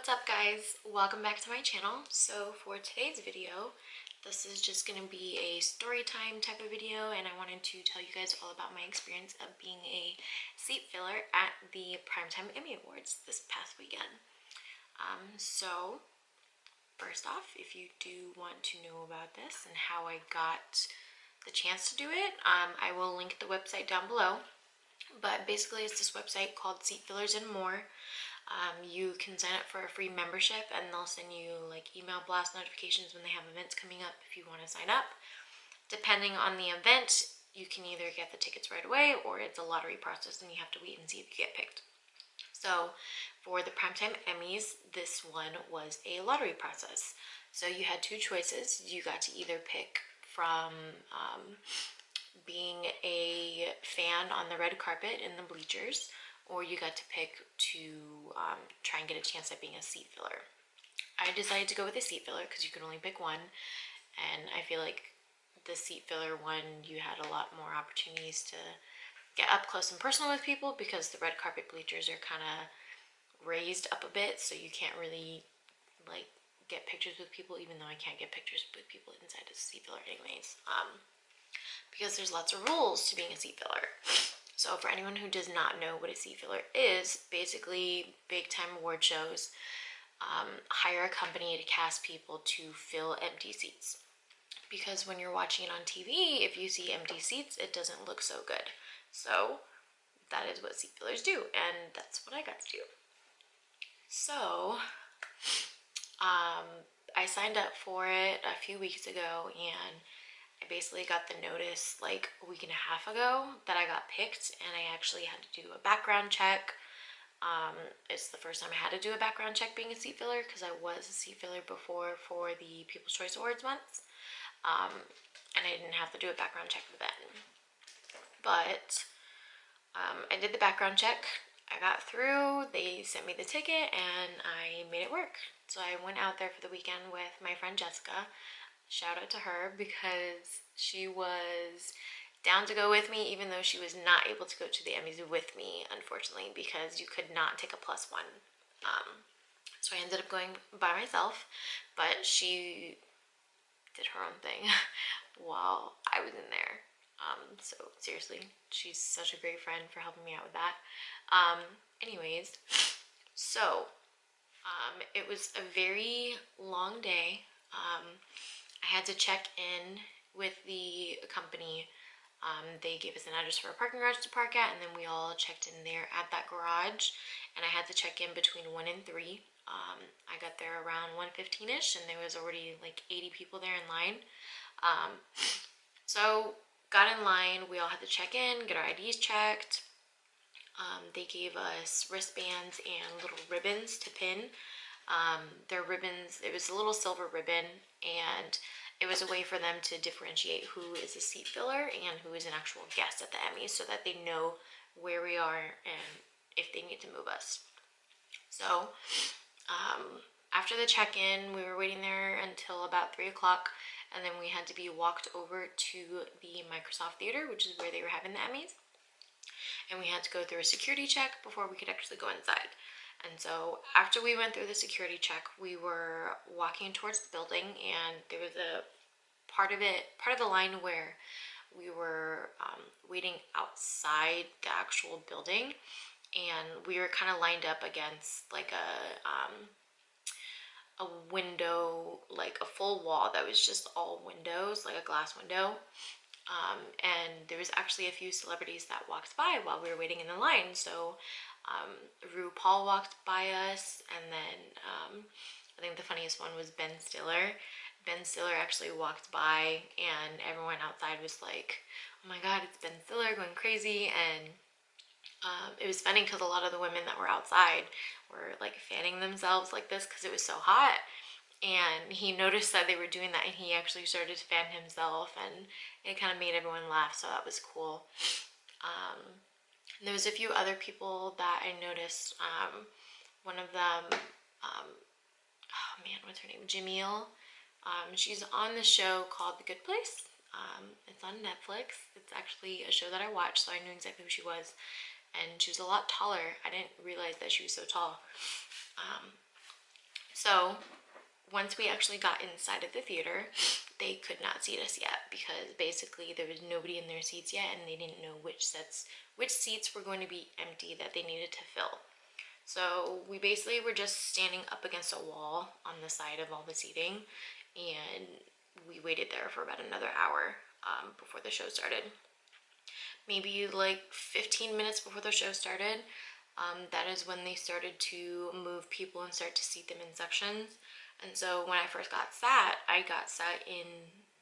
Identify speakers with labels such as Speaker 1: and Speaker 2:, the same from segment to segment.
Speaker 1: What's up guys? Welcome back to my channel. So for today's video, this is just going to be a story time type of video, and I wanted to tell you guys all about my experience of being a seat filler at the Primetime Emmy Awards this past weekend. So first off, if you do want to know about this and how I got the chance to do it, I will link the website down below. But basically it's this website called Seat Fillers and More. You can sign up for a free membership and they'll send you like email blast notifications when they have events coming up if you want to sign up. Depending on the event, you can either get the tickets right away or it's a lottery process and you have to wait and see if you get picked. So for the Primetime Emmys, this one was a lottery process. So you had two choices. You got to either pick from being a fan on the red carpet in the bleachers, or you got to pick to try and get a chance at being a seat filler. I decided to go with a seat filler because you could only pick one, and I feel like the seat filler one, you had a lot more opportunities to get up close and personal with people because the red carpet bleachers are kind of raised up a bit, so you can't really like get pictures with people, even though I can't get pictures with people inside a seat filler anyways, because there's lots of rules to being a seat filler. So for anyone who does not know what a seat filler is, basically big time award shows hire a company to cast people to fill empty seats. Because when you're watching it on TV, if you see empty seats, it doesn't look so good. So that is what seat fillers do, and that's what I got to do. So I signed up for it a few weeks ago, and I basically got the notice like a week and a half ago that I got picked, and I actually had to do a background check. It's the first time I had to do a background check being a seat filler because I was a seat filler before for the People's Choice Awards months, and I didn't have to do a background check then. But I did the background check. I got through, they sent me the ticket, and I made it work. So I went out there for the weekend with my friend Jessica. Shout out to her because she was down to go with me, even though she was not able to go to the Emmys with me, unfortunately, because you could not take a +1. So I ended up going by myself, but she did her own thing while I was in there. So seriously, she's such a great friend for helping me out with that. Anyways, so it was a very long day. I had to check in with the company. They gave us an address for a parking garage to park at, and then we all checked in there at that garage, and I had to check in between 1 and 3. I got there around 1:15ish, and there was already like 80 people there in line. So got in line, we all had to check in, get our IDs checked. They gave us wristbands and little ribbons to pin. Their ribbons, it was a little silver ribbon, and it was a way for them to differentiate who is a seat filler and who is an actual guest at the Emmys, so that they know where we are and if they need to move us. So after the check-in, we were waiting there until about 3 o'clock, and then we had to be walked over to the Microsoft Theater, which is where they were having the Emmys, and we had to go through a security check before we could actually go inside. And so after we went through the security check, we were walking towards the building, and there was a part of the line where we were waiting outside the actual building, and we were kind of lined up against like a window, like a full wall that was just all windows, like a glass window. And there was actually a few celebrities that walked by while we were waiting in the line. So RuPaul walked by us, and then I think the funniest one was Ben Stiller. Ben Stiller actually walked by, and everyone outside was like, oh my god, it's Ben Stiller, going crazy. And it was funny because a lot of the women that were outside were like fanning themselves like this because it was so hot, and he noticed that they were doing that, and he actually started to fan himself, and it kind of made everyone laugh, so that was cool. There was a few other people that I noticed. One of them, oh man, what's her name? Jamil. She's on the show called The Good Place. It's on Netflix. It's actually a show that I watched, so I knew exactly who she was. And she was a lot taller. I didn't realize that she was so tall. So once we actually got inside of the theater, they could not seat us yet because basically there was nobody in their seats yet, and they didn't know which seats were going to be empty that they needed to fill. So we basically were just standing up against a wall on the side of all the seating, and we waited there for about another hour before the show started. Maybe like 15 minutes before the show started, that is when they started to move people and start to seat them in sections. And so when I first got sat, I got sat in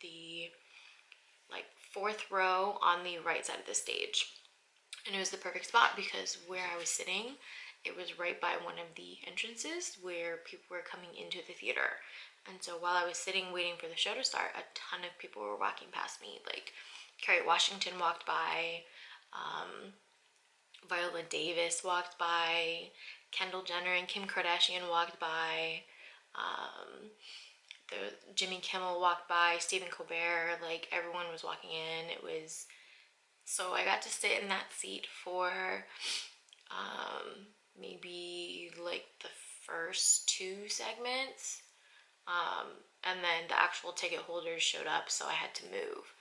Speaker 1: the like fourth row on the right side of the stage. And it was the perfect spot because where I was sitting, it was right by one of the entrances where people were coming into the theater. And so while I was sitting waiting for the show to start, a ton of people were walking past me. Like Kerry Washington walked by, Viola Davis walked by, Kendall Jenner and Kim Kardashian walked by, the Jimmy Kimmel walked by, Stephen Colbert, like everyone was walking in. It was so I got to sit in that seat for maybe like the first two segments. And then the actual ticket holders showed up, so I had to move.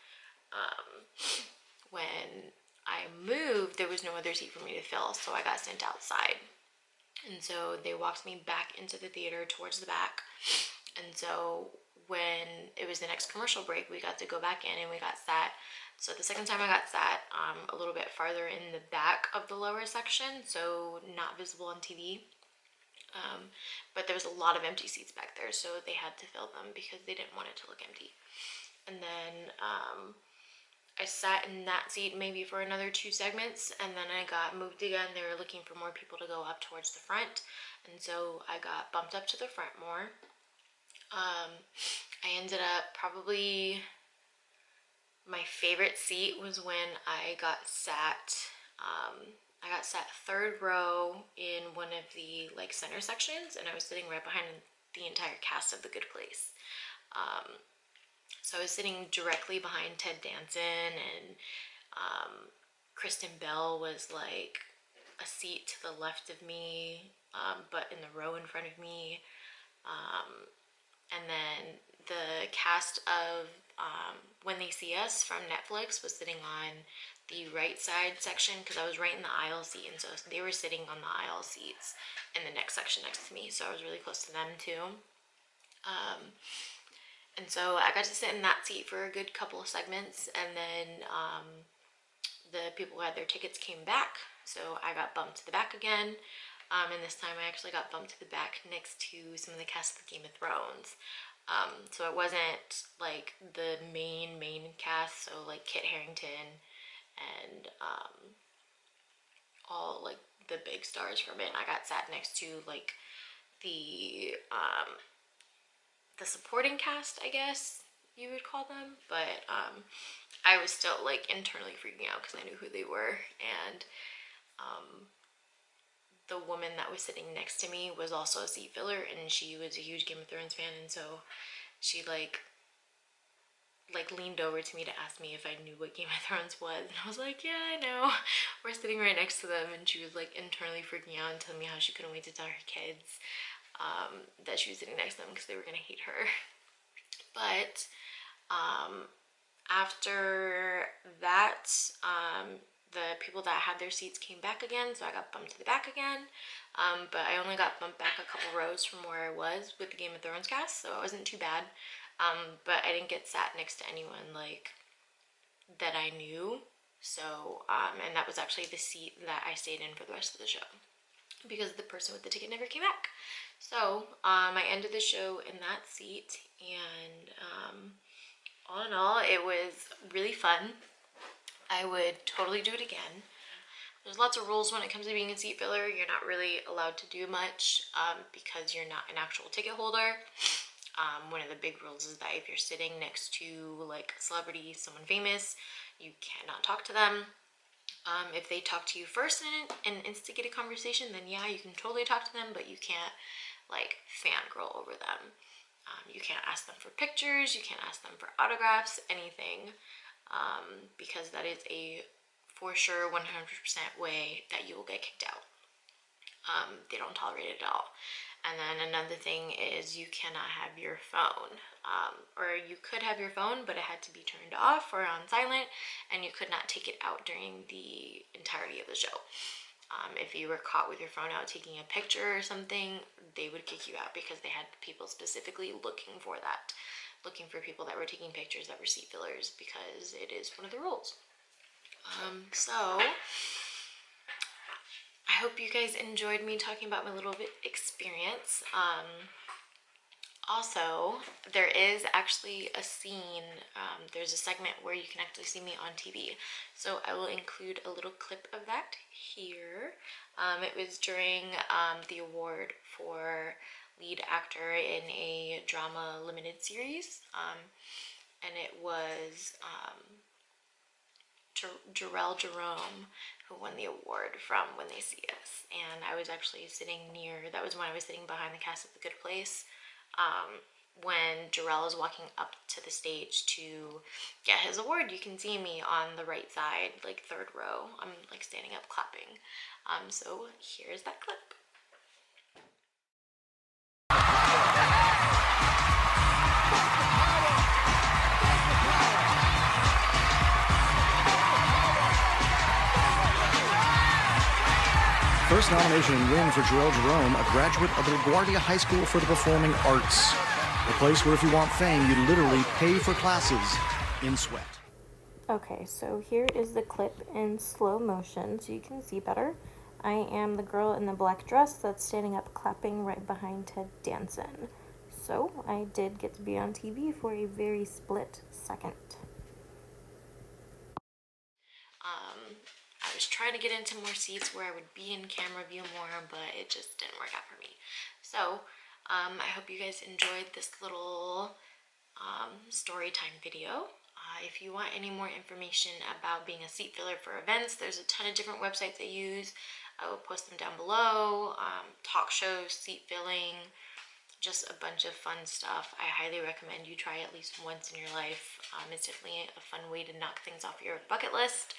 Speaker 1: When I moved, there was no other seat for me to fill, so I got sent outside. And so they walked me back into the theater towards the back. And so when it was the next commercial break, we got to go back in and we got sat. So the second time I got sat a little bit farther in the back of the lower section, so not visible on TV. But there was a lot of empty seats back there, so they had to fill them because they didn't want it to look empty. And then I sat in that seat maybe for another two segments, and then I got moved again. They were looking for more people to go up towards the front, and so I got bumped up to the front more. I ended up probably my favorite seat was when I got sat. I got sat third row in one of the like center sections, and I was sitting right behind the entire cast of The Good Place. So I was sitting directly behind Ted Danson, and Kristen Bell was like a seat to the left of me, but in the row in front of me. And then the cast of When They See Us from Netflix was sitting on the right side section because I was right in the aisle seat, and so they were sitting on the aisle seats in the next section next to me, so I was really close to them too. And so I got to sit in that seat for a good couple of segments, and then the people who had their tickets came back, so I got bumped to the back again. And this time I actually got bumped to the back next to some of the cast of Game of Thrones. So it wasn't like the main cast, so like Kit Harington and all like the big stars from it. And I got sat next to like the supporting cast, I guess you would call them, but I was still like internally freaking out because I knew who they were, and the woman that was sitting next to me was also a seat filler, and she was a huge Game of Thrones fan, and so she like leaned over to me to ask me if I knew what Game of Thrones was, and I was like, yeah, I know. We're sitting right next to them, and she was like internally freaking out and telling me how she couldn't wait to tell her kids that she was sitting next to them because they were gonna hate her. But after that, the people that had their seats came back again, so I got bumped to the back again. But I only got bumped back a couple rows from where I was with the Game of Thrones cast, so it wasn't too bad. But I didn't get sat next to anyone like that I knew. So, and that was actually the seat that I stayed in for the rest of the show because the person with the ticket never came back. So, I ended the show in that seat, and all in all, it was really fun. I would totally do it again. There's lots of rules when it comes to being a seat filler. You're not really allowed to do much because you're not an actual ticket holder. One of the big rules is that if you're sitting next to like a celebrity, someone famous, you cannot talk to them. If they talk to you first and instigate a conversation, then yeah, you can totally talk to them, but you can't like fangirl over them. You can't ask them for pictures, you can't ask them for autographs, anything, because that is a for sure 100% way that you will get kicked out. They don't tolerate it at all. And then another thing is you cannot have your phone, or you could have your phone, but it had to be turned off or on silent, and you could not take it out during the entirety of the show. If you were caught with your phone out taking a picture or something, they would kick you out because they had people specifically looking for that, looking for people that were taking pictures that were seat fillers, because it is one of the rules. So I hope you guys enjoyed me talking about my little bit experience. Also, there is actually a scene, there's a segment where you can actually see me on TV. So I will include a little clip of that here. It was during the award for lead actor in a drama limited series. And it was Jarrell Jerome who won the award from When They See Us. And I was actually sitting near, that was when I was sitting behind the cast of The Good Place. When Jarrell is walking up to the stage to get his award, you can see me on the right side, like third row. I'm like standing up clapping. So here's that clip.
Speaker 2: First nomination and win for Jarrell Jerome, a graduate of the LaGuardia High School for the Performing Arts. A place where if you want fame, you literally pay for classes in sweat.
Speaker 3: Okay, so here is the clip in slow motion so you can see better. I am the girl in the black dress that's standing up clapping right behind Ted Danson. So I did get to be on TV for a very split second.
Speaker 1: I was trying to get into more seats where I would be in camera view more, but it just didn't work out for me. So I hope you guys enjoyed this little story time video. If you want any more information about being a seat filler for events, there's a ton of different websites I use. I will post them down below. Talk shows, seat filling, just a bunch of fun stuff. I highly recommend you try at least once in your life. It's definitely a fun way to knock things off your bucket list.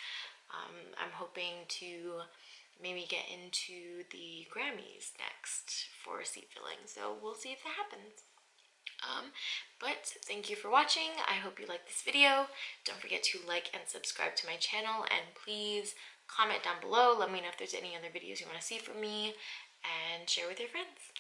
Speaker 1: I'm hoping to maybe get into the Grammys next for seat filling, so we'll see if that happens. But thank you for watching. I hope you liked this video. Don't forget to like and subscribe to my channel, and please comment down below. Let me know if there's any other videos you want to see from me, and share with your friends.